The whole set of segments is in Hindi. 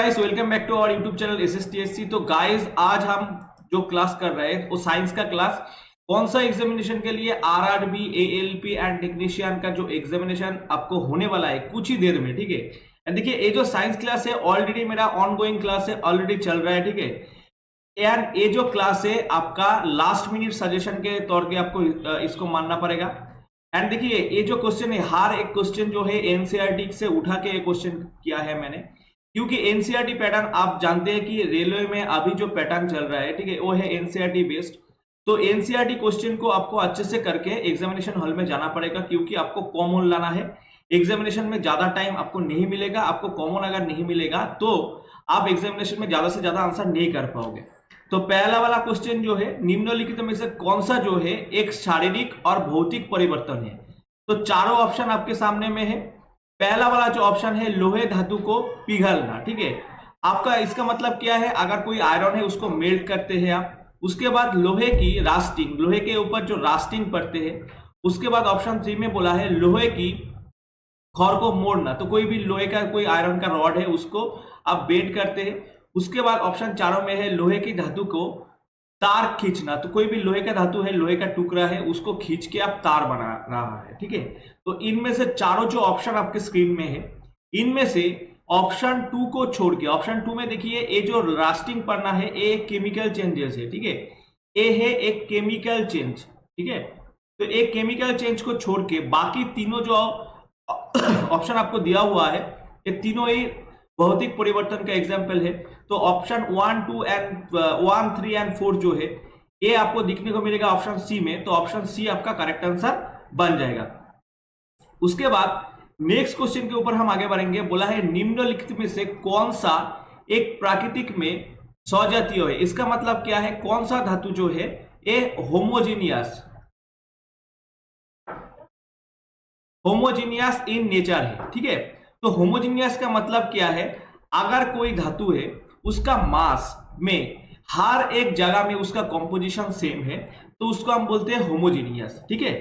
Guys, welcome back to our YouTube channel SSTSC. तो गाइस, आज हम जो क्लास कर रहे हैं वो साइंस का क्लास। कौन सा एग्जामिनेशन के लिए आरआरबी, एएलपी एंड टेक्नीशियन का जो एग्जामिनेशन आपको होने वाला है कुछ ही देर में, ठीक है। एंड देखिए, ये जो साइंस क्लास है ऑलरेडी मेरा ऑनगोइंग क्लास है, ऑलरेडी चल रहा है, ठीक है। एंड ये जो क्लास है आपका लास्ट मिनट सजेशन के तौर पे आपको इसको मानना पड़ेगा। एंड देखिए, ये जो क्वेश्चन है, हर एक क्वेश्चन जो है एनसीईआरटी से उठा के क्वेश्चन किया है मैंने, क्योंकि एनसीईआरटी पैटर्न आप जानते हैं कि रेलवे में अभी जो पैटर्न चल रहा है, ठीक है, वो है एनसीईआरटी बेस्ड। तो एनसीईआरटी क्वेश्चन को आपको अच्छे से करके एग्जामिनेशन हॉल में जाना पड़ेगा, क्योंकि आपको कॉमन लाना है। एग्जामिनेशन में ज्यादा टाइम आपको नहीं मिलेगा। आपको कॉमन अगर नहीं मिलेगा तो आप एग्जामिनेशन में ज्यादा से ज्यादा आंसर नहीं कर पाओगे। तो पहला वाला क्वेश्चन जो है, निम्नलिखित में से कौन सा जो है एक शारीरिक और भौतिक परिवर्तन है। तो चारों ऑप्शन आपके सामने में है। पहला वाला जो ऑप्शन है, लोहे धातु को पिघलना, ठीक है। आपका इसका मतलब क्या है, अगर कोई आयरन है उसको मेल्ट करते हैं आप। उसके बाद लोहे की रास्टिंग, लोहे के ऊपर जो रास्टिंग पड़ते हैं। उसके बाद ऑप्शन 3 में बोला है लोहे की खौर को मोड़ना, तो कोई भी लोहे का कोई आयरन का रॉड है उसको आप बेंड करते हैं। उसके बाद ऑप्शन 4 में है लोहे की धातु को तार खींचना, तो कोई भी लोहे का धातु है, लोहे का टुकड़ा है, उसको खींच के आप तार बना रहा है, ठीक है। तो इनमें से चारों जो ऑप्शन आपके स्क्रीन में है, इनमें से ऑप्शन 2 को छोड़ के, ऑप्शन 2 में देखिए ये जो रास्टिंग पढ़ना है ये केमिकल चेंजेस है, ठीक है। ये है एक केमिकल चेंज, ठीक है। तो एक केमिकल चेंज को छोड़ के बाकी तीनों जो ऑप्शन आपको दिया हुआ है, ये तीनों ही भौतिक परिवर्तन का एग्जाम्पल है। तो ऑप्शन 1, 2 एंड 1, 3 एंड 4 जो है ये आपको दिखने को मिलेगा ऑप्शन सी में। तो ऑप्शन सी आपका करेक्ट आंसर बन जाएगा। उसके बाद नेक्स्ट क्वेश्चन के ऊपर हम आगे बढ़ेंगे। बोला है निम्नलिखित में से कौन सा एक प्राकृतिक में सजातीय है। इसका मतलब क्या है, कौन सा धातु जो है ये होमोजीनियस इन नेचर है, ठीक है। तो होमोजीनियस का मतलब क्या है, अगर कोई धातु है उसका मास में हर एक जगह में उसका कंपोजिशन सेम है तो उसको हम बोलते हैं होमोजीनियस, ठीक है।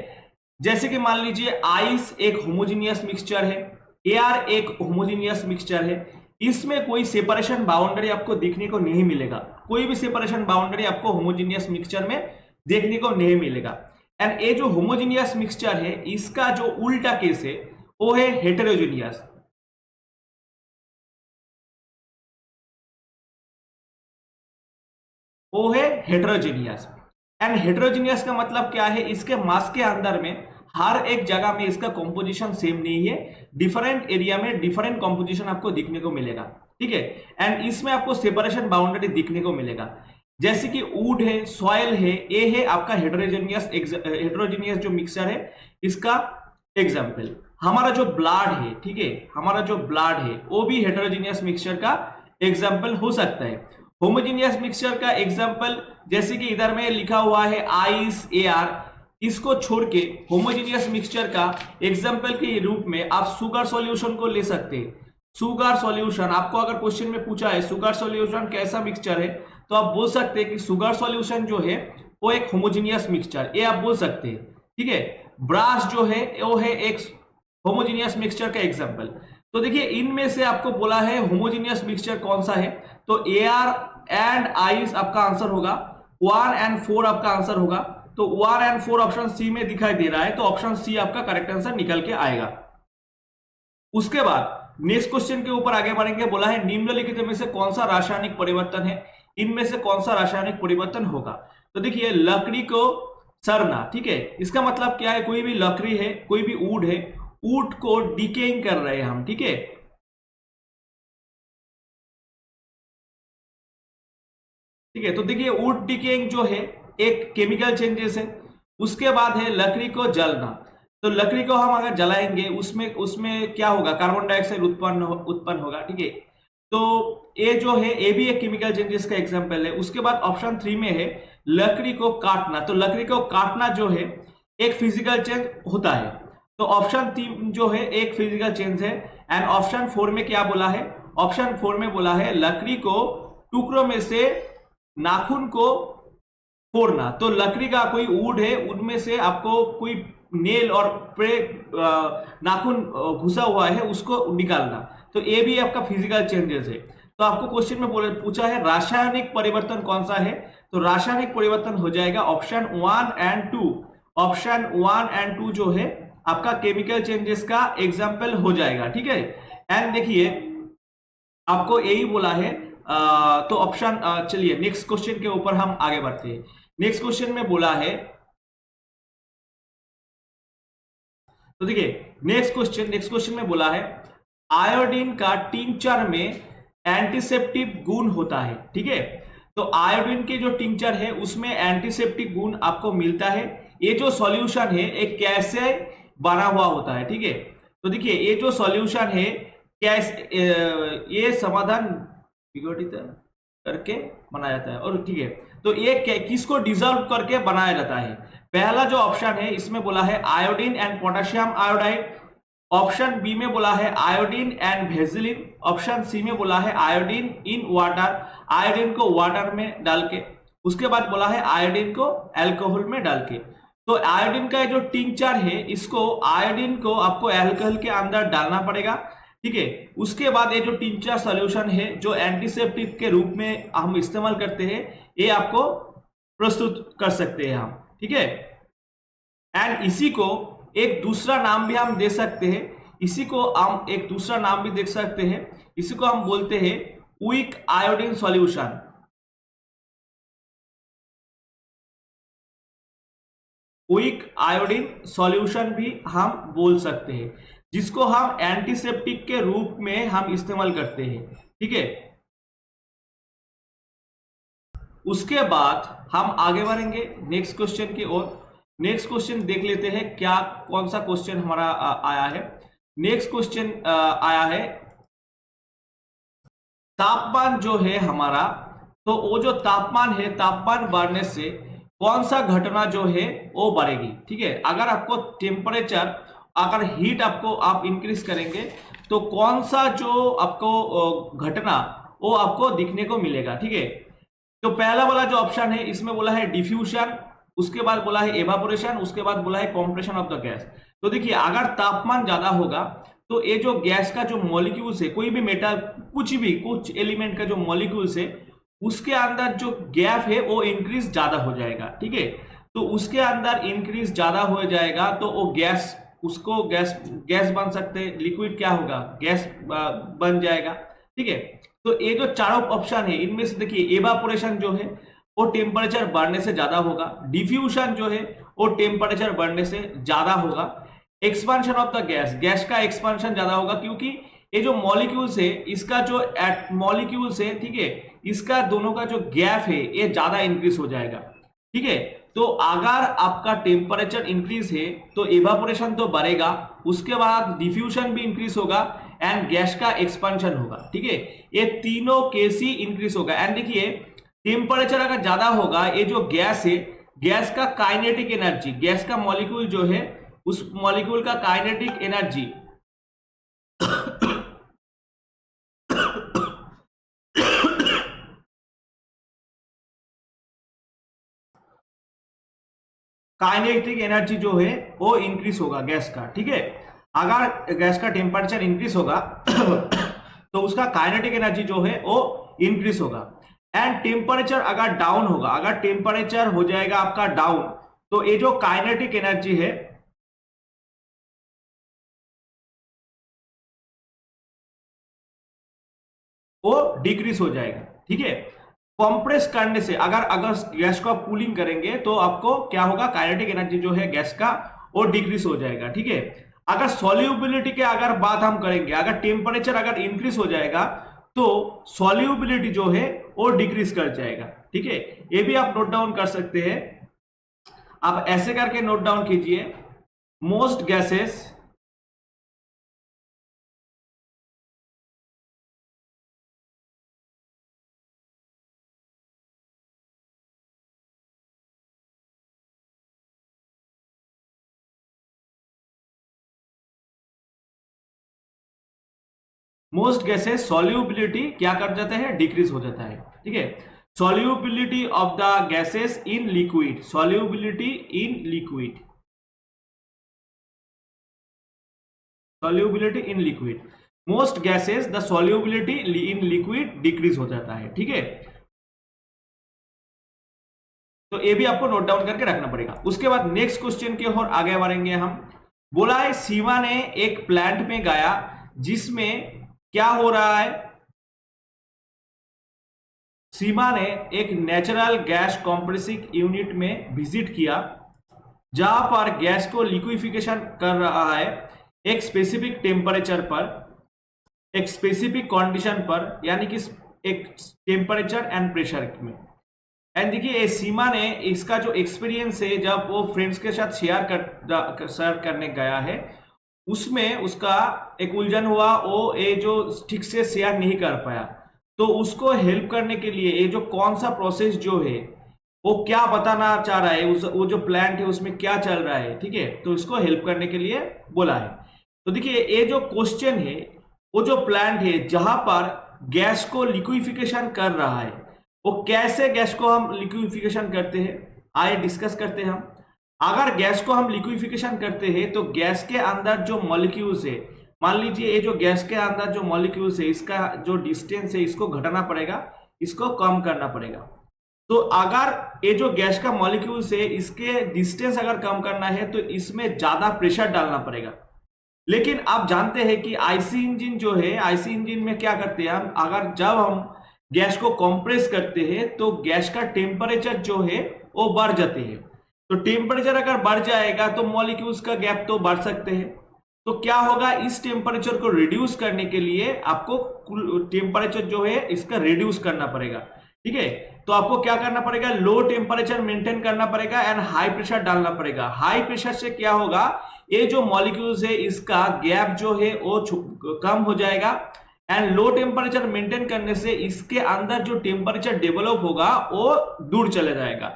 जैसे कि मान लीजिए आइस एक होमोजीनियस मिक्सचर है, एयर एक होमोजीनियस मिक्सचर है। इसमें कोई सेपरेशन बाउंड्री आपको देखने को नहीं मिलेगा। कोई भी सेपरेशन बाउंड्री आपको होमोजीनियस मिक्सचर में देखने को नहीं मिलेगा। एंड ये जो होमोजीनियस मिक्सचर है इसका जो उल्टा केस है वो है हेटेरोजीनियस। वो है हेटेरोजीनियस। एंड हेटेरोजीनियस का मतलब क्या है, इसके मास के अंदर में हर एक जगह में इसका कंपोजिशन सेम नहीं है। डिफरेंट एरिया में डिफरेंट कंपोजिशन आपको दिखने को मिलेगा, ठीक है। एंड इसमें आपको सेपरेशन बाउंड्री दिखने को मिलेगा। जैसे कि वुड है, सॉइल है, ये है आपका हेटेरोजीनियस जो मिक्सचर है इसका एग्जाम्पल। हमारा जो ब्लड है, ठीक है, हमारा जो ब्लड है वो भी हेटेरोजीनियस मिक्सचर का एग्जाम्पल हो सकता है। होमोजीनियस मिक्सचर का एग्जाम्पल जैसे कि इधर में लिखा हुआ है आइस, एयर, इसको छोड़ के होमोजीनियस मिक्सचर का एग्जाम्पल के रूप में आप सुगर सॉल्यूशन को ले सकते हैं। सुगर सॉल्यूशन आपको अगर क्वेश्चन में पूछा है सुगर सॉल्यूशन कैसा मिक्सचर है, तो आप बोल सकते हैं कि सुगर सॉल्यूशन जो है वो एक होमोजीनियस मिक्सचर, ये आप बोल सकते हैं, ठीक है। ब्रास जो है वो है एक होमोजीनियस मिक्सचर का एग्जाम्पल। तो देखिए, इनमें से आपको बोला है होमोजीनियस मिक्सचर कौन सा है, तो एयर एंड आइस आपका आंसर होगा। 1 एंड 4 आपका आंसर होगा। तो 1 एंड 4 ऑप्शन सी में दिखाई दे रहा है, तो ऑप्शन सी आपका करेक्ट आंसर निकल के आएगा। उसके बाद नेक्स्ट क्वेश्चन के ऊपर आगे बढ़ेंगे। बोला है निम्नलिखित में से कौन सा रासायनिक परिवर्तन है, इनमें से कौन सा रासायनिक परिवर्तन होगा। तो देखिए, लकड़ी को सड़ना, ठीक है, इसका मतलब क्या है, कोई भी लकड़ी है, कोई भी वुड है, वुड को डिकेइंग कर रहे हैं हम, ठीक है। ठीक है, तो देखिए वुड डिकेइंग जो है एक केमिकल चेंजेस है। उसके बाद है लकड़ी को जलना। तो लकड़ी को हम अगर जलाएंगे उसमें उसमें क्या होगा, कार्बन डाइऑक्साइड उत्पन्न होगा, ठीक है। तो ये जो है ये भी एक केमिकल चेंजेस का एग्जांपल है। उसके बाद ऑप्शन 3 में है लकड़ी को काटना। तो लकड़ी को काटना जो है एक फिजिकल चेंज होता है। तो ऑप्शन 3 जो है एक फिजिकल चेंज है। एंड ऑप्शन 4 में क्या बोला है, ऑप्शन 4 में बोला है लकड़ी को टुकड़ों में से नाखून को फोड़ना। तो लकड़ी का कोई वुड है, उनमें से आपको कोई नेल और नाखून घुसा हुआ है उसको निकालना। तो ये भी आपका फिजिकल चेंजेस है। तो आपको क्वेश्चन में पूछा है रासायनिक परिवर्तन कौन सा है, तो रासायनिक परिवर्तन हो जाएगा ऑप्शन 1 एंड 2। ऑप्शन 1 एंड 2 जो है आपका केमिकल चेंजेस का एग्जाम्पल हो जाएगा, ठीक है। एंड देखिए आपको यही बोला है, तो ऑप्शन, चलिए नेक्स्ट क्वेश्चन के ऊपर हम आगे बढ़ते हैं। नेक्स्ट क्वेश्चन में बोला है, तो देखिए नेक्स्ट क्वेश्चन में बोला है आयोडीन का टिंचर में एंटीसेप्टिक गुण होता है, ठीक है। तो आयोडीन के जो टिंचर है उसमें एंटीसेप्टिक गुण आपको मिलता है। ये जो सॉल्यूशन है एक कैसे बना हुआ होता है, ठीक है। तो देखिए ये जो सॉल्यूशन है कैसे, ये समाधान विघटित करके बनाया जाता है, और ठीक है, तो ये किसको डिजॉल्व करके बनाया जाता है। पहला जो ऑप्शन है इसमें बोला है iodine and potassium iodide. Option B में बोला है iodine and vaseline. Option C में बोला है आयोडीन इन वाटर, आयोडीन को वाटर में डाल के। उसके बाद बोला है आयोडीन को अल्कोहल में डाल के। तो आयोडीन का जो टिंचर है इसको, आयोडीन को आपको अल्कोहल के अंदर डालना पड़ेगा, ठीक है। उसके बाद ये जो टिंचर सॉल्यूशन है जो एंटीसेप्टिक के रूप में हम इस्तेमाल करते हैं, ये आपको प्रस्तुत कर सकते हैं हम, ठीक है। एंड इसी को एक दूसरा नाम भी हम दे सकते हैं, इसी को हम एक दूसरा नाम भी देख सकते हैं, इसी को हम बोलते हैं weak iodine solution. Weak iodine solution भी हम बोल सकते हैं, जिसको हम एंटीसेप्टिक के रूप में हम इस्तेमाल करते हैं, ठीक है। उसके बाद हम आगे बढ़ेंगे नेक्स्ट क्वेश्चन की ओर। नेक्स्ट क्वेश्चन देख लेते हैं क्या, कौन सा क्वेश्चन हमारा आया है। नेक्स्ट क्वेश्चन आया है तापमान जो है हमारा, तो वो जो तापमान है, तापमान बढ़ने से कौन सा घटना जो है वो बढ़ेगी, ठीक है। अगर आपको टेम्परेचर, अगर हीट आपको आप इंक्रीज करेंगे तो कौन सा जो आपको घटना वो आपको दिखने को मिलेगा, ठीक है। तो पहला वाला जो ऑप्शन है इसमें बोला है डिफ्यूजन, उसके बाद बोला है एवापोरेशन, उसके बाद बोला है कंप्रेशन ऑफ द गैस। तो देखिए अगर तापमान ज्यादा होगा तो ये जो गैस का जो मॉलिक्यूल्स है, कोई भी मेटल, कुछ एलिमेंट का जो मॉलिक्यूल्स है उसके अंदर जो गैप है वो इंक्रीज ज्यादा हो जाएगा, ठीक है। तो उसके अंदर इंक्रीज ज्यादा हो जाएगा तो वो गैस, उसको गैस बन सकते हैं, लिक्विड क्या होगा, गैस बन जाएगा, ठीक है। तो ये जो चारों ऑप्शन है इनमें से देखिए एवापोरेशन जो है वो टेम्परेचर बढ़ने से ज्यादा होगा, डिफ्यूजन जो है वो टेम्परेचर बढ़ने से ज्यादा होगा, expansion of the gas, gas का एक्सपांशन ज्यादा होगा, क्योंकि ये जो मॉलिक्यूल्स है इसका जो मॉलिक्यूल्स है, ठीक है, इसका दोनों का जो गैप है ये ज्यादा इंक्रीज हो जाएगा, ठीक है। तो अगर आपका टेम्परेचर इंक्रीज है तो इवापोरेशन तो बढ़ेगा, उसके बाद डिफ्यूजन भी इंक्रीज होगा एंड गैस का एक्सपांशन होगा, ठीक है। ये तीनों केस ही इंक्रीज होगा। एंड देखिए टेम्परेचर अगर ज्यादा होगा, ये जो गैस है, गैस का काइनेटिक एनर्जी, गैस का मॉलिक्यूल जो है उस मॉलिक्यूल का काइनेटिक एनर्जी काइनेटिक एनर्जी जो है वो इंक्रीज होगा गैस का, ठीक है। अगर गैस का टेम्परेचर इंक्रीज होगा तो उसका काइनेटिक एनर्जी जो है वो इंक्रीज होगा। एंड टेम्परेचर अगर डाउन होगा, अगर टेम्परेचर हो जाएगा आपका डाउन, तो ये जो काइनेटिक एनर्जी है वो डिक्रीज हो जाएगा, ठीक है। कंप्रेस करने से, अगर गैस को आप कूलिंग करेंगे तो आपको क्या होगा, काइनेटिक एनर्जी जो है गैस का वो डिक्रीज हो जाएगा, ठीक है। अगर सॉल्युबिलिटी के अगर बात हम करेंगे, अगर टेम्परेचर अगर इंक्रीज हो जाएगा तो सॉल्युबिलिटी जो है वो डिक्रीज कर जाएगा, ठीक है। ये भी आप नोट डाउन कर सकते हैं, आप ऐसे करके नोट डाउन कीजिए, most gases most gases solubility क्या कर जाता है, डिक्रीज हो जाता है, ठीक है। Solubility of the gases in liquid, solubility in liquid, solubility in liquid, most gases the solubility in liquid decrease हो जाता है। ठीक है, तो ये भी आपको नोट डाउन करके रखना पड़ेगा। उसके बाद नेक्स्ट क्वेश्चन की ओर आगे बढ़ेंगे हम। बोला है सीमा ने एक प्लांट में गया जिसमें क्या हो रहा है, सीमा ने एक नेचुरल गैस कंप्रेसिंग यूनिट में विजिट किया जहां पर गैस को लिक्विफिकेशन कर रहा है एक स्पेसिफिक टेम्परेचर पर, एक स्पेसिफिक कंडीशन पर, यानी कि एक टेम्परेचर एंड प्रेशर में। एंड देखिए सीमा ने इसका जो एक्सपीरियंस है जब वो फ्रेंड्स के साथ शेयर करने गया है उसमें उसका एक उलझन हुआ, वो ये जो ठीक से शेयर नहीं कर पाया, तो उसको हेल्प करने के लिए ये जो कौन सा प्रोसेस जो है वो क्या बताना चाह रहा है, वो जो प्लांट है उसमें क्या चल रहा है। ठीक है, तो इसको हेल्प करने के लिए बोला है। तो देखिए ये जो क्वेश्चन है, वो जो प्लांट है जहां पर गैस को लिक्विफिकेशन कर रहा है, वो कैसे गैस को हम लिक्विफिकेशन करते हैं आइए डिस्कस करते हैं हम। अगर गैस को हम लिक्विफिकेशन करते हैं तो गैस के अंदर जो मॉलिक्यूल्स है, मान लीजिए ये जो गैस के अंदर जो मॉलिक्यूल्स है इसका जो डिस्टेंस है इसको घटाना पड़ेगा, इसको कम करना पड़ेगा। तो अगर ये जो गैस का मॉलिक्यूल्स है इसके डिस्टेंस अगर कम करना है तो इसमें ज्यादा प्रेशर डालना पड़ेगा। लेकिन आप जानते हैं कि आईसी इंजन जो है, आईसी इंजन में क्या करते हैं हम, अगर जब हम गैस को कंप्रेस करते हैं तो गैस का टेम्परेचर जो है वो बढ़ जाते हैं। तो टेम्परेचर अगर बढ़ जाएगा तो मॉलिक्यूल्स का गैप तो बढ़ सकते हैं। तो क्या होगा, इस टेम्परेचर को रिड्यूस करने के लिए आपको टेम्परेचर जो है इसका रिड्यूस करना पड़ेगा। ठीक है, तो आपको क्या करना पड़ेगा, लो टेम्परेचर मेंटेन करना पड़ेगा एंड हाई प्रेशर डालना पड़ेगा। हाई प्रेशर से क्या होगा, ये जो मॉलिक्यूल्स है इसका गैप जो है वो कम हो जाएगा एंड लो टेम्परेचर मेंटेन करने से इसके अंदर जो टेम्परेचर डेवलप होगा वो दूर चले जाएगा।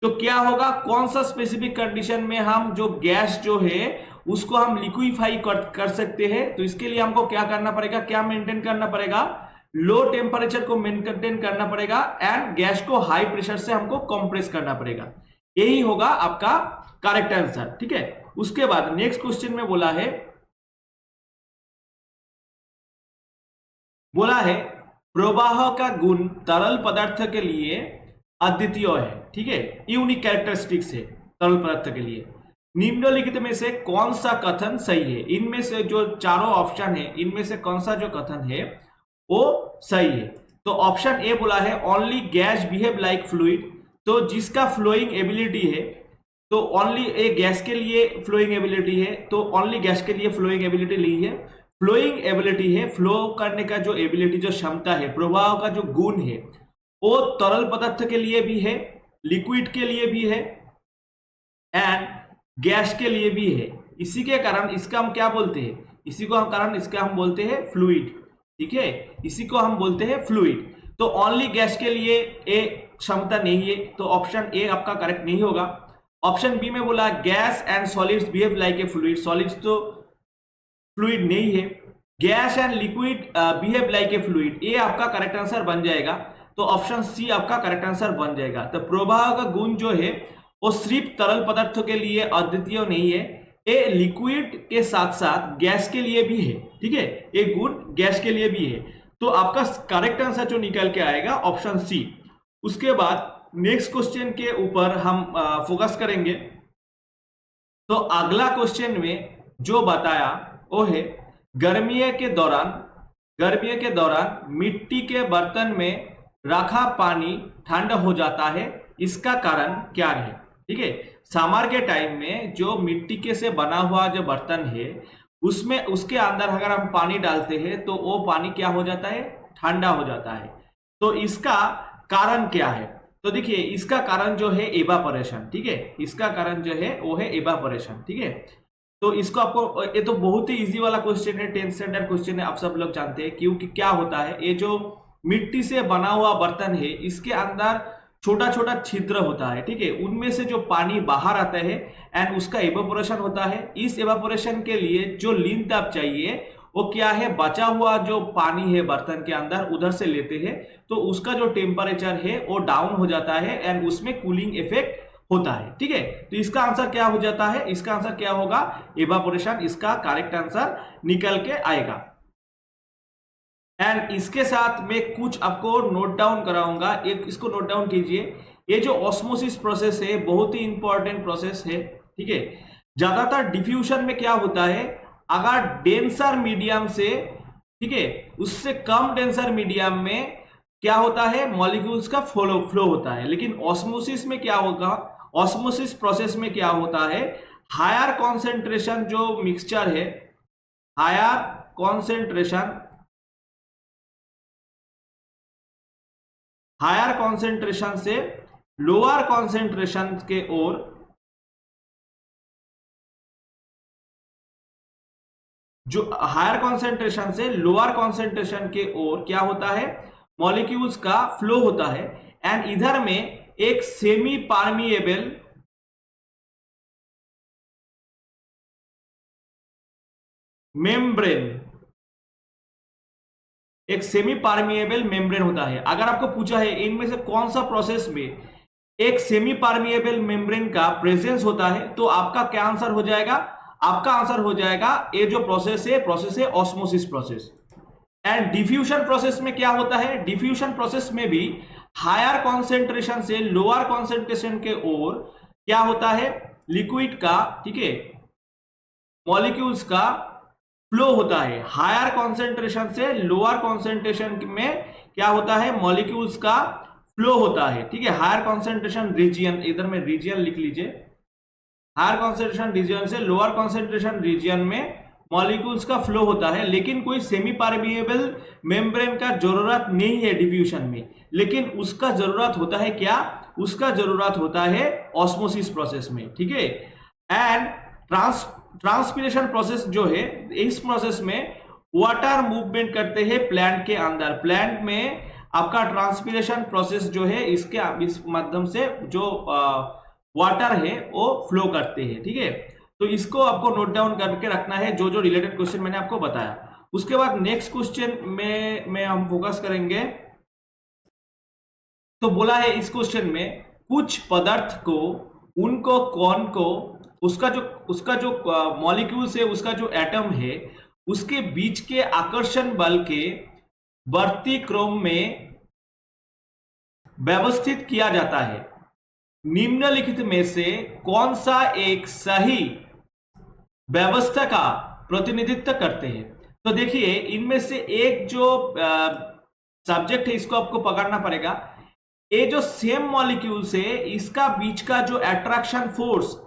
तो क्या होगा, कौन सा स्पेसिफिक कंडीशन में हम जो गैस जो है उसको हम लिक्विफाई कर सकते हैं, तो इसके लिए हमको क्या करना पड़ेगा, क्या मेंटेन करना पड़ेगा, लो टेम्परेचर को मेंटेन करना पड़ेगा एंड गैस को हाई प्रेशर से हमको कंप्रेस करना पड़ेगा। यही होगा आपका करेक्ट आंसर। ठीक है, उसके बाद नेक्स्ट क्वेश्चन में बोला है प्रवाह का गुण तरल पदार्थ के लिए अद्वितीय है। ठीक है, यूनिक कैरेक्टरिस्टिक्स है तरल पदार्थ के लिए। निम्नलिखित में से कौन सा कथन सही है, इनमें से जो चारों ऑप्शन है इनमें से कौन सा जो कथन है वो सही है। तो ऑप्शन ए बोला है only gas behave like fluid, तो जिसका फ्लोइंग एबिलिटी है, तो ओनली ए गैस के लिए फ्लोइंग एबिलिटी है, तो ओनली गैस के लिए फ्लोइंग एबिलिटी ली है। फ्लोइंग एबिलिटी है, फ्लो करने का जो एबिलिटी जो क्षमता है, प्रवाह का जो गुण है वो तरल पदार्थ के लिए भी है, लिक्विड के लिए भी है एंड गैस के लिए भी है। इसी के कारण इसका हम क्या बोलते हैं, इसी को हम कारण इसका हम बोलते हैं फ्लूइड। ठीक है, इसी को हम बोलते हैं फ्लूइड। तो ओनली गैस के लिए ए क्षमता नहीं है, तो ऑप्शन ए आपका करेक्ट नहीं होगा। ऑप्शन बी में बोला gas and solids behave like a fluid, solids तो फ्लूइड नहीं है। Gas and liquid behave like a fluid, ये आपका करेक्ट आंसर बन जाएगा। तो ऑप्शन सी आपका करेक्ट आंसर बन जाएगा। तो प्रवाह का गुण जो है वो सिर्फ तरल पदार्थों के लिए अद्वितीय नहीं है, ये लिक्विड के साथ साथ गैस के लिए भी है। ठीक है, ये गुण गैस के लिए भी है। तो आपका करेक्ट आंसर जो निकल के आएगा ऑप्शन सी। उसके बाद नेक्स्ट क्वेश्चन के ऊपर हम फोकस करेंगे। तो अगला क्वेश्चन में जो बताया वो है गर्मियों के दौरान मिट्टी के बर्तन में रखा पानी ठंडा हो जाता है, इसका कारण क्या है। ठीक है, समर के टाइम में जो मिट्टी के से बना हुआ जो बर्तन है उसमें उसके अंदर अगर हम पानी डालते हैं तो वो पानी क्या हो जाता है, ठंडा हो जाता है। तो इसका कारण क्या है, तो देखिए इसका कारण जो है एवापोरेशन। ठीक है, इसका कारण जो है वो है एवापोरेशन। ठीक है, तो इसको आपको, ये तो बहुत ही इजी वाला क्वेश्चन है, 10th स्टैंडर्ड क्वेश्चन है, आप सब लोग जानते हैं। क्योंकि क्या होता है, ये जो मिट्टी से बना हुआ बर्तन है इसके अंदर छोटा छोटा छिद्र होता है। ठीक है, उनमें से जो पानी बाहर आता है एंड उसका एवापोरेशन होता है। इस एवापोरेशन के लिए जो लेंथ आप चाहिए वो क्या है, बचा हुआ जो पानी है बर्तन के अंदर उधर से लेते हैं, तो उसका जो टेम्परेचर है वो डाउन हो जाता है एंड उसमें कूलिंग इफेक्ट होता है। ठीक है, तो इसका आंसर क्या हो जाता है, इसका आंसर क्या होगा, एवापोरेशन इसका करेक्ट आंसर निकल के आएगा। एंड इसके साथ मैं कुछ आपको नोट डाउन कराऊंगा, एक इसको नोट डाउन कीजिए। ये जो ऑस्मोसिस प्रोसेस है बहुत ही इंपॉर्टेंट प्रोसेस है, ठीक है। ज्यादातर डिफ्यूजन में क्या होता है, अगर डेंसर मीडियम से, ठीक है, उससे कम डेंसर मीडियम में क्या होता है, मॉलिक्यूल्स का फ्लो होता है। लेकिन ऑस्मोसिस में क्या होगा, ऑस्मोसिस प्रोसेस में क्या होता है, हायर कॉन्सेंट्रेशन जो मिक्सचर है, हायर कॉन्सेंट्रेशन, हायर कॉन्सेंट्रेशन से लोअर कॉन्सेंट्रेशन के ओर, जो हायर कॉन्सेंट्रेशन से लोअर कॉन्सेंट्रेशन के ओर क्या होता है, मॉलिक्यूल्स का फ्लो होता है। एंड इधर में एक सेमी परमिएबल, मेम्ब्रेन, एक सेमी परमिएबल मेम्ब्रेन होता है। अगर आपको पूछा है इनमें से कौन सा प्रोसेस में एक सेमी परमिएबल मेम्ब्रेन का प्रेजेंस होता है, तो आपका क्या आंसर हो जाएगा, आपका आंसर हो जाएगा ये जो प्रोसेस है osmosis process. And diffusion process में क्या होता है, डिफ्यूजन प्रोसेस में भी हायर कॉन्सेंट्रेशन से लोअर कॉन्सेंट्रेशन के ओर क्या होता है, लिक्विड का, ठीक है, मॉलिक्यूल्स का फ्लो होता है। हायर कॉन्सेंट्रेशन से लोअर कॉन्सेंट्रेशन में क्या होता है, मॉलिक्यूल्स का फ्लो होता है, ठीक है। हायर कॉन्सेंट्रेशन रीजियन, इधर में रीजियन लिख लीजिए, हायर कॉन्सेंट्रेशन रीजियन से लोअर कॉन्सेंट्रेशन रीजियन में मॉलिक्यूल्स का फ्लो होता है। लेकिन कोई सेमी परमिएबल मेम्ब्रेन का जरूरत नहीं है डिफ्यूजन में, लेकिन उसका जरूरत होता है क्या, उसका जरूरत होता है ऑस्मोसिस प्रोसेस में, ठीक है। एंड ट्रांसपिरेशन प्रोसेस जो है, इस प्रोसेस में वाटर मूवमेंट करते हैं प्लांट के अंदर। प्लांट में आपका ट्रांसपिरेशन प्रोसेस जो है, इसके इस माध्यम से जो वाटर है वो फ्लो करते हैं, ठीक है। तो इसको आपको नोट डाउन करके रखना है, जो जो रिलेटेड क्वेश्चन मैंने आपको बताया। उसके बाद नेक्स्ट क्वेश्चन में हम फोकस करेंगे। तो बोला है इस क्वेश्चन में, कुछ पदार्थ को, उनको, कौन को, उसका जो मॉलिक्यूल्स है, उसका जो एटम है, उसके बीच के आकर्षण बल के बढ़ती क्रम में व्यवस्थित किया जाता है। निम्नलिखित में से कौन सा एक सही व्यवस्था का प्रतिनिधित्व करते हैं। तो देखिए इनमें से एक जो सब्जेक्ट है इसको आपको पकड़ना पड़ेगा। ये जो सेम मॉलिक्यूल्स है, इसका बीच का जो अट्रैक्शन फोर्स,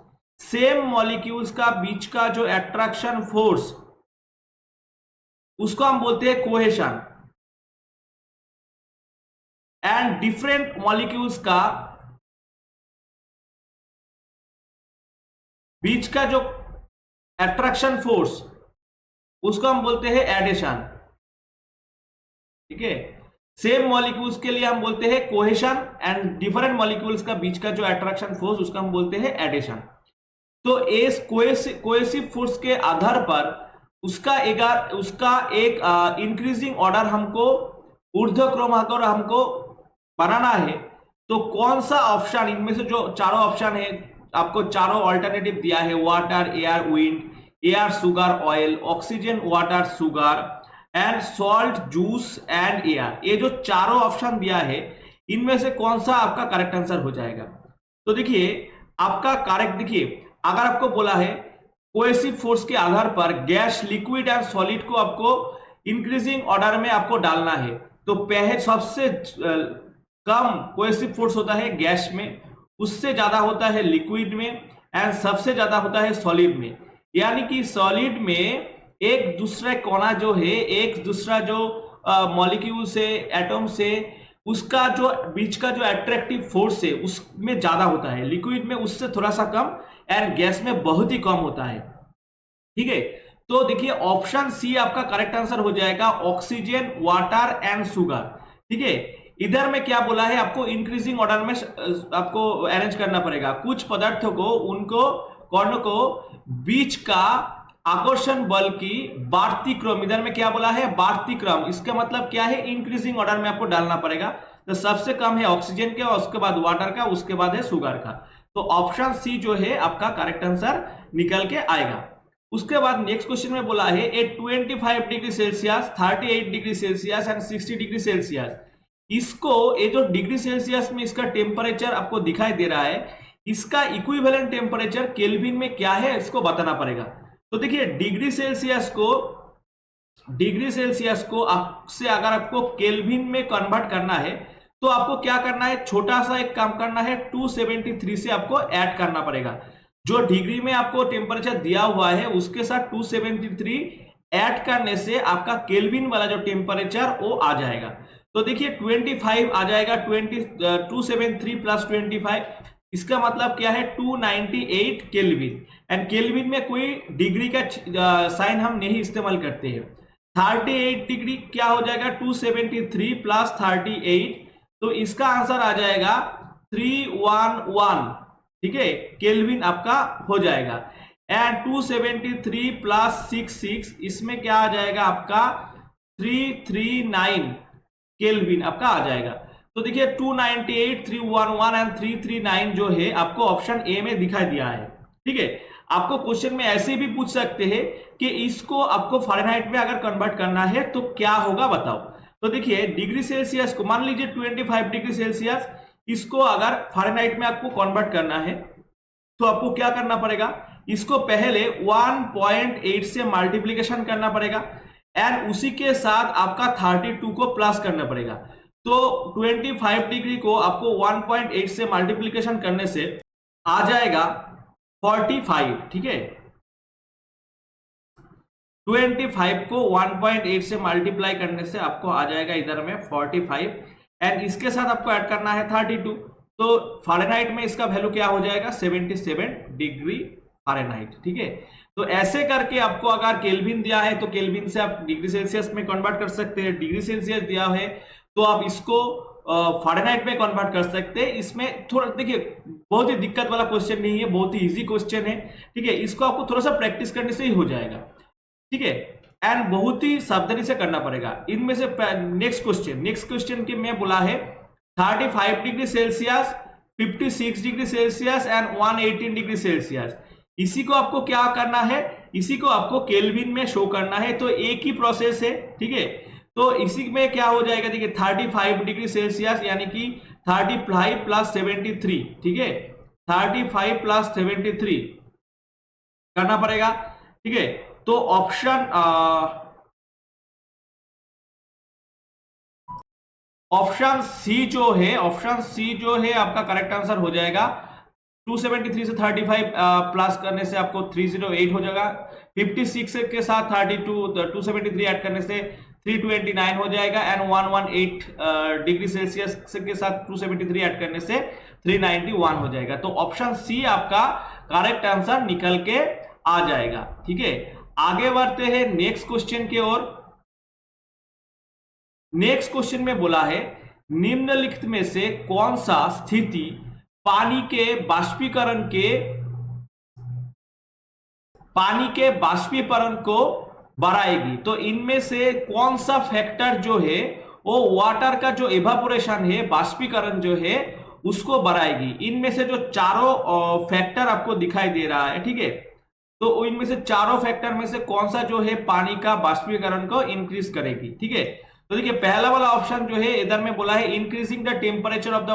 सेम मॉलिक्यूल्स का बीच का जो अट्रैक्शन फोर्स, उसको हम बोलते हैं कोहेशन। एंड डिफरेंट मॉलिक्यूल्स का बीच का जो अट्रैक्शन फोर्स, उसको हम बोलते हैं एडिशन, ठीक है। सेम मॉलिक्यूल्स के लिए हम बोलते हैं कोहेशन, एंड डिफरेंट मॉलिक्यूल्स का बीच का जो अट्रैक्शन फोर्स, उसका हम बोलते हैं एडिशन। तो इस कोहेसिव फोर्स के आधार पर उसका एक इंक्रीजिंग ऑर्डर हमको, ऊर्ध्वक्रमांक हमको बनाना है। तो कौन सा ऑप्शन, इनमें से जो चारों ऑप्शन है, आपको चारों ऑल्टरनेटिव दिया है, water, air, wind, air, sugar, oil, oxygen, water, sugar, and salt, juice and air, ये जो चारों ऑप्शन दिया है, इनमें से कौन सा आपका करेक्ट आंसर हो जाएगा। तो देखिए आपका करेक्ट, देखिए अगर आपको बोला है कोहेसिव फोर्स के आधार पर गैस, लिक्विड एंड सॉलिड को आपको इंक्रीजिंग ऑर्डर में आपको डालना है, तो पहले सबसे कम कोहेसिव फोर्स होता है गैस में, उससे ज्यादा होता है लिक्विड में, एंड सबसे ज्यादा होता है सॉलिड में। यानी कि सॉलिड में एक दूसरा कोना जो है, एक दूसरा जो मॉलिक्यूल से, एटम से, उसका जो बीच का जो अट्रैक्टिव फोर्स है उसमें ज्यादा होता है, लिक्विड में उससे थोड़ा सा कम, एंड गैस में बहुत ही कम होता है, ठीक है। तो देखिए ऑप्शन सी आपका करेक्ट आंसर हो जाएगा, ऑक्सीजन, वाटर एंड शुगर, ठीक है। इधर में क्या बोला है, आपको इंक्रीजिंग ऑर्डर में आपको अरेंज करना पड़ेगा। कुछ पदार्थों को, उनको, कौन को, बीच का आकर्षण बल की बढ़ती क्रम, इधर में क्या बोला है, बढ़ती क्रम, इसका मतलब क्या है, इंक्रीजिंग ऑर्डर में आपको डालना पड़ेगा। तो सबसे कम है ऑक्सीजन का, उसके बाद वाटर का, उसके बाद है शुगर का। तो ऑप्शन सी जो है आपका करेक्ट आंसर निकल के आएगा। उसके बाद नेक्स्ट क्वेश्चन में बोला है ए 25 degree Celsius, 38 degree Celsius and 60 degree Celsius. इसको ये जो डिग्री सेल्सियस में इसका टेम्परेचर आपको दिखाई दे रहा है, इसका इक्विवेलेंट टेम्परेचर केल्विन में क्या है इसको बताना पड़ेगा। तो देखिए डिग्री सेल्सियस को आपसे अगर आपको केल्विन में कन्वर्ट करना है तो आपको क्या करना है, छोटा सा एक काम करना है, 273 से आपको ऐड करना पड़ेगा। जो डिग्री में आपको टेम्परेचर दिया हुआ है उसके साथ 273 ऐड करने से आपका केल्विन वाला जो टेम्परेचर वो आ जाएगा। तो देखिए 25 आ जाएगा, 273 प्लस 25, इसका मतलब क्या है 298 केल्विन। एंड केल्विन में कोई डिग्री का साइन हम नहीं इस्तेमाल करते हैं। 38 डिग्री क्या हो जाएगा, 273 प्लस 38, तो इसका आंसर आ जाएगा 311, ठीक है, केल्विन आपका हो जाएगा। एंड 273 प्लस 66, इसमें क्या आ जाएगा आपका 339 केल्विन आपका आ जाएगा। तो देखिए 298, 311 एंड 339 जो है आपको ऑप्शन ए में दिखाई दिया है, ठीक है। आपको क्वेश्चन में ऐसे भी पूछ सकते हैं कि इसको आपको फ़ारेनहाइट में अगर कन्वर्ट करना है तो क्या होगा बताओ। तो देखिए डिग्री सेल्सियस को मान लीजिए 25 डिग्री सेल्सियस, इसको अगर फ़ारेनहाइट में आपको कन्वर्ट करना है तो आपको क्या करना पड़ेगा, इसको पहले 1.8 से मल्टीप्लीकेशन करना पड़ेगा एंड उसी के साथ आपका 32 को प्लस करना पड़ेगा। तो 25 डिग्री को आपको 1.8 से मल्टीप्लीकेशन करने से आ जाएगा 45, ठीक है। 25 को 1.8 से मल्टीप्लाई करने से आपको आ जाएगा इधर में 45 एंड इसके साथ आपको ऐड करना है 32। तो फ़ारेनहाइट में इसका वैल्यू क्या हो जाएगा 77 डिग्री फ़ारेनहाइट, ठीक है। तो ऐसे करके आपको अगर केल्विन दिया है तो केल्विन से आप डिग्री सेल्सियस में कन्वर्ट कर सकते हैं। डिग्री सेल्सियस दिया है तो आप इसको फ़ारेनहाइट में कन्वर्ट कर सकते हैं। इसमें थोड़ा देखिए बहुत ही दिक्कत वाला क्वेश्चन नहीं है, बहुत ही इजी क्वेश्चन है, ठीक है। इसको आपको थोड़ा सा प्रैक्टिस करने से ही हो जाएगा, ठीक है। एंड बहुत ही सावधानी से करना पड़ेगा। इनमें से नेक्स्ट क्वेश्चन के में बोला है 35 degree Celsius, 56 degree Celsius and 118 degree Celsius. इसी को आपको क्या करना है, इसी को आपको केल्विन में शो करना है। तो एक ही प्रोसेस है, ठीक है। तो इसी में क्या हो जाएगा, देखिए 35 डिग्री सेल्सियस यानी कि 35 प्लस 73, ठीक है, 35 प्लस 73 करना पड़ेगा, ठीक है। तो ऑप्शन सी जो है आपका करेक्ट आंसर हो जाएगा। 273 से 35 प्लस करने से आपको 308 हो जाएगा। 56 के साथ 273 ऐड करने से 329 हो जाएगा एंड 118 डिग्री सेल्सियस के साथ 273 ऐड करने से 391 हो जाएगा। तो ऑप्शन सी आपका करेक्ट आंसर निकल के आ जाएगा, ठीक है। आगे बढ़ते हैं नेक्स्ट क्वेश्चन की ओर। नेक्स्ट क्वेश्चन में बोला है निम्नलिखित में से कौन सा स्थिति पानी के बाष्पीकरण को बढ़ाएगी। तो इनमें से कौन सा फैक्टर जो है वो वाटर का जो इवापोरेशन है, बाष्पीकरण जो है उसको बढ़ाएगी। इनमें से जो चारों फैक्टर आपको दिखाई दे रहा है, ठीक है, तो इनमें से चारों फैक्टर में से कौन सा जो है पानी का बाष्पीकरण को इंक्रीज करेगी, ठीक है। तो देखिए पहला वाला ऑप्शन जो है इधर में बोला है increasing the temperature of the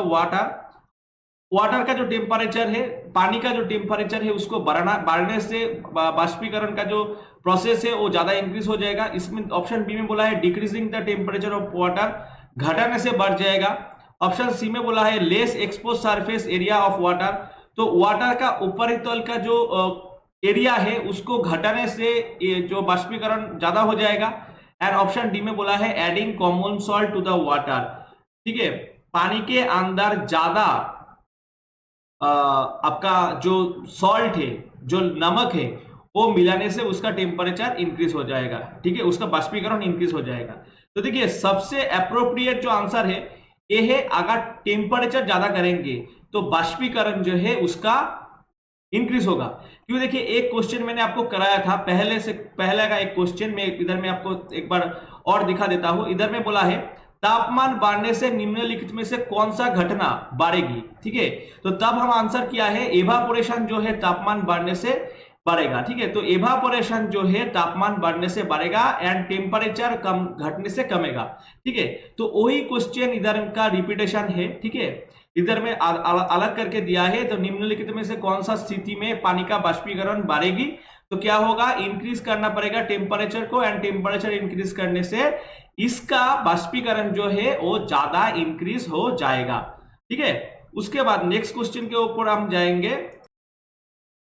water का जो टेम्परेचर है, पानी का जो टेम्परेचर है उसको बढ़ने से बाष्पीकरण का जो प्रोसेस है वो ज्यादा इंक्रीज हो जाएगा। इसमें ऑप्शन बी में बोला है decreasing the temperature of water, घटाने से बढ़ जाएगा। ऑप्शन सी में बोला है less expose surface area of water, तो वाटर का ऊपरी तल का जो एरिया है उसको घटाने से जो बाष्पीकरण ज्यादा हो जाएगा। एंड ऑप्शन डी में बोला है adding common salt to the water, ठीक है, पानी के अंदर ज्यादा आपका जो सॉल्ट है, जो नमक है, वो मिलाने से उसका टेम्परेचर इंक्रीज हो जाएगा, ठीक है, उसका बाष्पीकरण इंक्रीज हो जाएगा। तो देखिए सबसे अप्रोप्रिएट जो आंसर है ये है अगर टेम्परेचर ज्यादा करेंगे तो बाष्पीकरण जो है उसका इंक्रीज होगा। क्यों, देखिए एक क्वेश्चन मैंने आपको कराया था पहले का एक क्वेश्चन में इधर में आपको एक बार और दिखा देता हूं। इधर में बोला है तापमान बढ़ने से निम्नलिखित में से कौन सा घटना बढ़ेगी, ठीक है। तो तब हम आंसर किया है एवापोरेशन जो है तापमान बढ़ने से बढ़ेगा, ठीक है। तो एवापोरेशन जो है तापमान बढ़ने से बढ़ेगा एंड टेम्परेचर कम घटने से कमेगा, ठीक है। तो वही क्वेश्चन इधर का रिपीटेशन है, ठीक है। इधर में अलग करके दिया है। तो निम्नलिखित में से कौन सा स्थिति में पानी का बाष्पीकरण बढ़ेगी? तो क्या होगा, इंक्रीज करना पड़ेगा टेम्परेचर को एंड टेम्परेचर इंक्रीज करने से इसका बाष्पीकरण जो है वो ज्यादा इंक्रीज हो जाएगा, ठीक है। उसके बाद नेक्स्ट क्वेश्चन के ऊपर हम जाएंगे।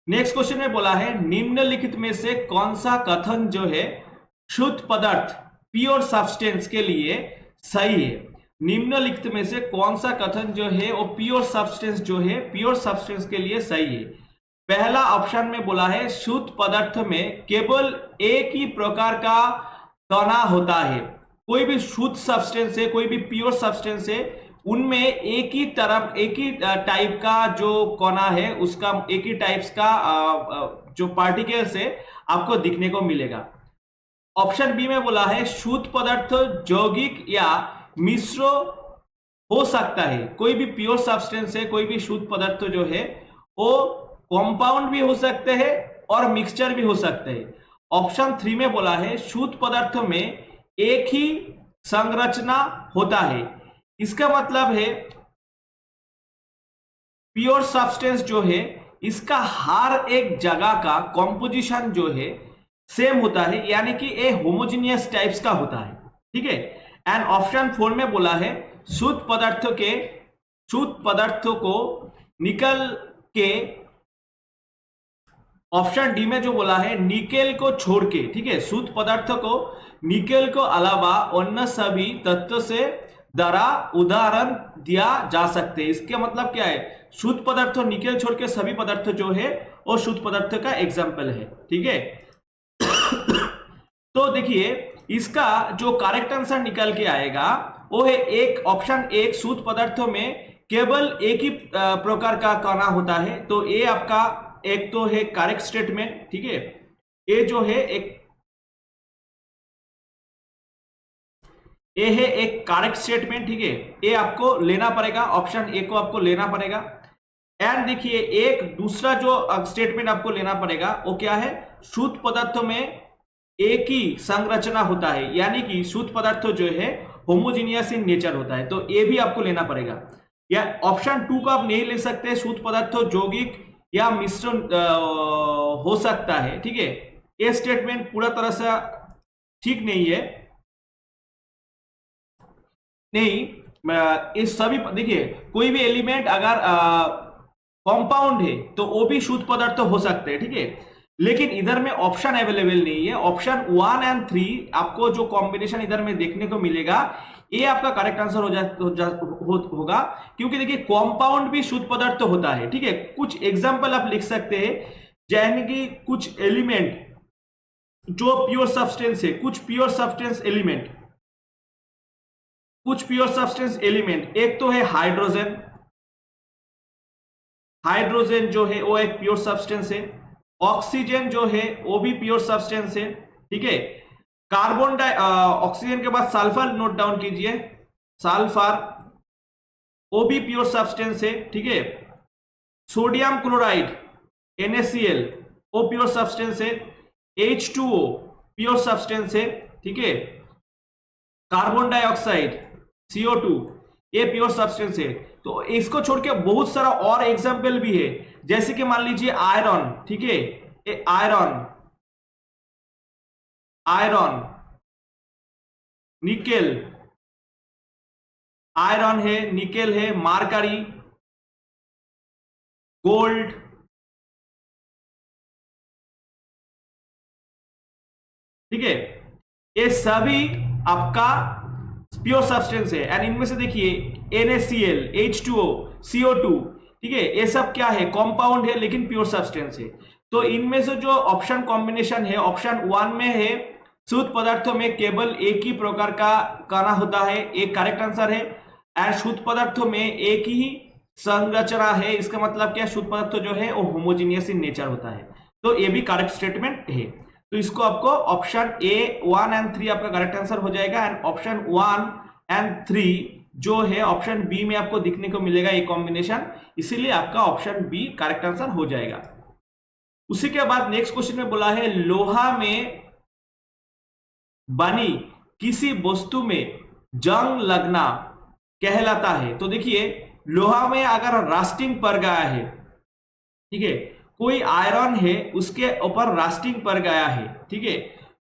नेक्स्ट क्वेश्चन में बोला है निम्नलिखित में से कौन सा कथन जो है शुद्ध पदार्थ प्योर सब्सटेंस के लिए सही है? निम्नलिखित में से कौन सा कथन जो है वो प्योर सब्सटेंस जो है प्योर सब्सटेंस के लिए सही है? पहला ऑप्शन में बोला है शुद्ध पदार्थ में केवल एक ही प्रकार का कणा होता है। कोई भी शुद्ध सब्सटेंस है, कोई भी प्योर सब्सटेंस है, उनमें एक ही तरफ एक ही टाइप का जो कणा है उसका एक ही टाइप्स का जो पार्टिकल्स है आपको दिखने को मिलेगा। ऑप्शन बी में बोला है शुद्ध पदार्थ यौगिक या मिश्र हो सकता है। कोई भी प्योर सब्सटेंस है, कोई भी शुद्ध पदार्थ जो है वो कंपाउंड भी हो सकते हैं और मिक्सचर भी हो सकते हैं। ऑप्शन 3 में बोला है शुद्ध पदार्थ में एक ही संरचना होता है। इसका मतलब है प्योर सब्सटेंस जो है इसका हर एक जगह का कॉम्पोजिशन जो है सेम होता है, यानी कि ये होमोजेनियस टाइप्स का होता है, ठीक है। एंड ऑप्शन 4 में बोला है शुद्ध पदार्थों को निकल के, ऑप्शन डी में जो बोला है निकेल को छोड़ के, ठीक है, शुद्ध पदार्थों को निकेल को अलावा अन्य सभी तत्व से द्वारा उदाहरण दिया जा सकते हैं। इसका मतलब क्या है, शुद्ध पदार्थ निकेल छोड़ के सभी पदार्थ जो है वो शुद्ध पदार्थ का एग्जाम्पल है, ठीक है। तो देखिए इसका जो करेक्ट आंसर निकल के आएगा वो है एक ऑप्शन एक, शुद्ध पदार्थों में केवल एक ही प्रकार का कणा होता है। तो ये आपका एक तो है करेक्ट स्टेटमेंट, ठीक है। ये जो है ये है एक करेक्ट स्टेटमेंट, ठीक है। ये आपको लेना पड़ेगा, ऑप्शन ए को आपको लेना पड़ेगा। एंड देखिए एक दूसरा जो स्टेटमेंट आपको लेना पड़ेगा वो क्या है, शुद्ध पदार्थों में एक ही संरचना होता है, यानी कि शुद्ध पदार्थ जो है होमोजीनियस इन नेचर होता है। तो ये भी आपको लेना पड़ेगा। या ऑप्शन 2 को आप नहीं ले सकते, शुद्ध पदार्थ यौगिक या मिश्रण हो सकता है, ठीक है। ये स्टेटमेंट पूरा तरह से ठीक नहीं है। नहीं, इस सभी देखिए कोई भी एलिमेंट अगर कंपाउंड है तो वो भी शुद्ध पदार्थ हो सकते हैं, ठीक है। लेकिन इधर में ऑप्शन अवेलेबल नहीं है। ऑप्शन 1 एंड 3 आपको जो कॉम्बिनेशन इधर में देखने को मिलेगा ये आपका करेक्ट आंसर होगा, क्योंकि देखिए कंपाउंड भी शुद्ध पदार्थ होता है, ठीक है। कुछ एग्जांपल आप लिख सकते हैं, जैसे कि कुछ एलिमेंट जो प्योर सब्सटेंस है, कुछ प्योर सब्सटेंस एलिमेंट एक तो है हाइड्रोजन जो है वो एक प्योर सब्सटेंस है। ऑक्सीजन जो है वो भी प्योर सब्सटेंस है, ठीक है। ऑक्सीजन के बाद सल्फर नोट डाउन कीजिए, सल्फर वो भी प्योर सब्सटेंस है, ठीक है। सोडियम क्लोराइड NaCl वो प्योर सब्सटेंस है। H2O प्योर सब्सटेंस है, ठीक है। कार्बन डाइऑक्साइड CO2 ये प्योर सब्सटेंस है। तो इसको छोड़ के बहुत सारा और एग्जाम्पल भी है, जैसे कि मान लीजिए आयरन, ठीक है। ये आयरन निकेल, आयरन है, निकेल है, मार्करी, गोल्ड, ठीक है। ये सभी आपका प्योर सब्सटेंस है। एंड इनमें से देखिए NaCl, H2O, CO2, ठीक है, ये सब क्या है, कंपाउंड है लेकिन प्योर सब्सटेंस है। तो इनमें से जो ऑप्शन कॉम्बिनेशन है, ऑप्शन 1 में है शुद्ध पदार्थों में केवल एक ही प्रकार का कणा होता है, एक करेक्ट आंसर है। एंड शुद्ध पदार्थों में एक ही संरचना है, इसका मतलब क्या, शुद्ध पदार्थ जो है वो होमोजीनियस इन नेचर होता है। तो ये भी करेक्ट स्टेटमेंट है। तो इसको आपको ऑप्शन A 1 एंड 3 आपका करेक्ट आंसर हो जाएगा। एंड ऑप्शन 1 एंड 3 जो है ऑप्शन बी में आपको दिखने को मिलेगा ये कॉम्बिनेशन, इसीलिए आपका ऑप्शन बी करेक्ट आंसर हो जाएगा। उसी के बाद नेक्स्ट क्वेश्चन में बोला है लोहा में बनी किसी वस्तु में जंग लगना कहलाता है। तो देखिए लोहा में अगर रास्टिंग पड़ गया है, ठीक है, कोई आयरन है उसके ऊपर रास्टिंग पड़ गया है, ठीक है,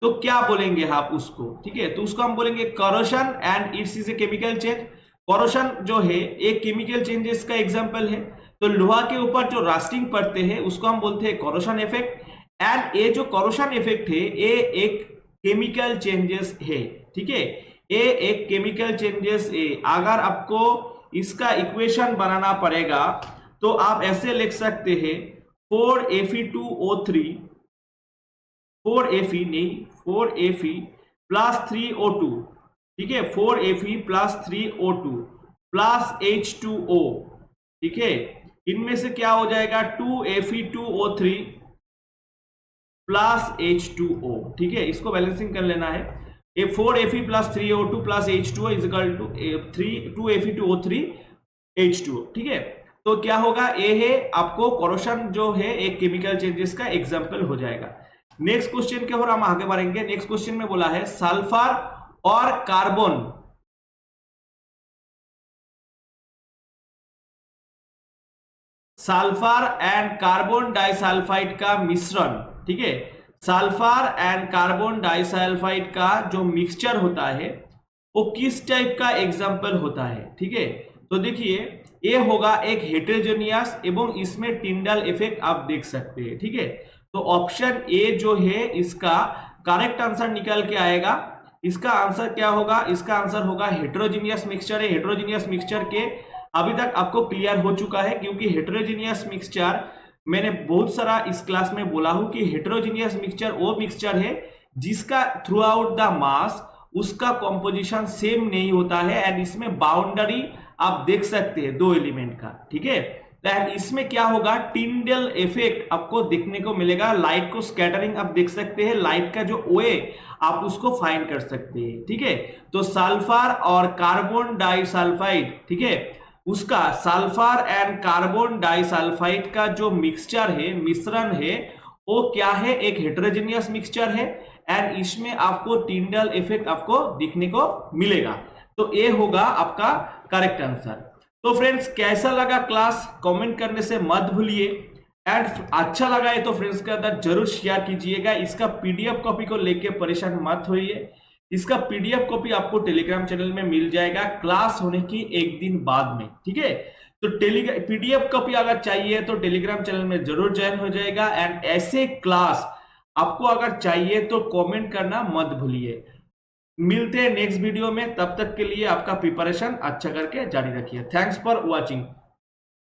तो क्या बोलेंगे आप उसको, ठीक है, तो उसको हम बोलेंगे corrosion and it's is a chemical change. Corrosion जो है एक केमिकल चेंजेस का एग्जांपल है। तो लोहा के ऊपर जो रास्टिंग पड़ते हैं उसको हम बोलते हैं करोशन इफेक्ट। एंड ये जो करोशन इफेक्ट है ये एक केमिकल चेंजेस है, ठीक है, ये एक केमिकल चेंजेस है। अगर आपको इसका इक्वेशन बनाना पड़ेगा तो आप ऐसे लिख सकते हैं 4Fe2O3 4Fe नहीं 4Fe प्लस 3O2, ठीक है, 4Fe plus 3O2 plus H2O, ठीक है, इनमें से क्या हो जाएगा 2Fe2O3 प्लस H2O, ठीक है, इसको बैलेंसिंग कर लेना है। ये 4Fe plus 3O2 plus H2O is equal to 2Fe2O3 H2O, ठीक है। तो क्या होगा, ये है आपको करोशन जो है एक केमिकल चेंजेस का एग्जांपल हो जाएगा। नेक्स्ट क्वेश्चन के और हम आगे बढ़ेंगे। नेक्स्ट क्वेश्चन में बोला है सल्फर और carbon sulphur and carbon disulphide का मिश्रण, ठीक है, सल्फर एंड कार्बन डाइसल्फाइड का जो मिक्सचर होता है वो किस टाइप का एग्जांपल होता है, ठीक है। तो देखिए ये होगा एक हेटेरोजेनियस एवं इसमें टिंडल इफेक्ट आप देख सकते हैं, ठीक है। तो ऑप्शन ए जो है इसका करेक्ट आंसर निकल के आएगा। इसका आंसर क्या होगा, इसका आंसर होगा हेटेरोजेनियस मिक्सचर है। हेटेरोजेनियस मिक्सचर के अभी तक आपको क्लियर हो चुका है, क्योंकि हेटेरोजेनियस मिक्सचर मैंने बहुत सारा इस क्लास में बोला हूं कि हेटेरोजेनियस मिक्सचर वो मिक्सचर है जिसका थ्रू आउट द मास उसका कॉम्पोजिशन सेम नहीं होता है। एंड इसमें बाउंड्री आप देख सकते हैं दो एलिमेंट का, ठीक है। एंड इसमें क्या होगा, टिंडल इफेक्ट आपको देखने को मिलेगा। लाइट को स्कैटरिंग आप देख सकते हैं, लाइट का जो वे आप उसको फाइंड कर सकते हैं, ठीक है। तो सल्फर और कार्बन डाइसल्फाइड, ठीक है, उसका सल्फर एंड कार्बन डाइसल्फाइड का जो मिक्सचर है, मिश्रण है, वो क्या है, एक हेटेरोजेनियस मिक्सचर है। एंड इसमें आपको टिंडल इफेक्ट आपको दिखने को मिलेगा। तो ये होगा आपका करेक्ट आंसर। तो फ्रेंड्स कैसा लगा क्लास, कमेंट करने से मत भूलिए। एंड अच्छा लगा है तो फ्रेंड्स के अंदर जरूर शेयर कीजिएगा। इसका पीडीएफ कॉपी को लेके परेशान मत होइए, इसका पीडीएफ कॉपी आपको टेलीग्राम चैनल में मिल जाएगा क्लास होने की एक दिन बाद में, ठीक है। तो पीडीएफ कॉपी अगर चाहिए तो टेलीग्राम चैनल में जरूर ज्वाइन हो जाएगा। एंड ऐसे क्लास आपको अगर चाहिए तो कमेंट करना मत भूलिए। मिलते हैं नेक्स्ट वीडियो में, तब तक के लिए आपका प्रिपरेशन अच्छा करके जारी रखिए। Thanks for watching.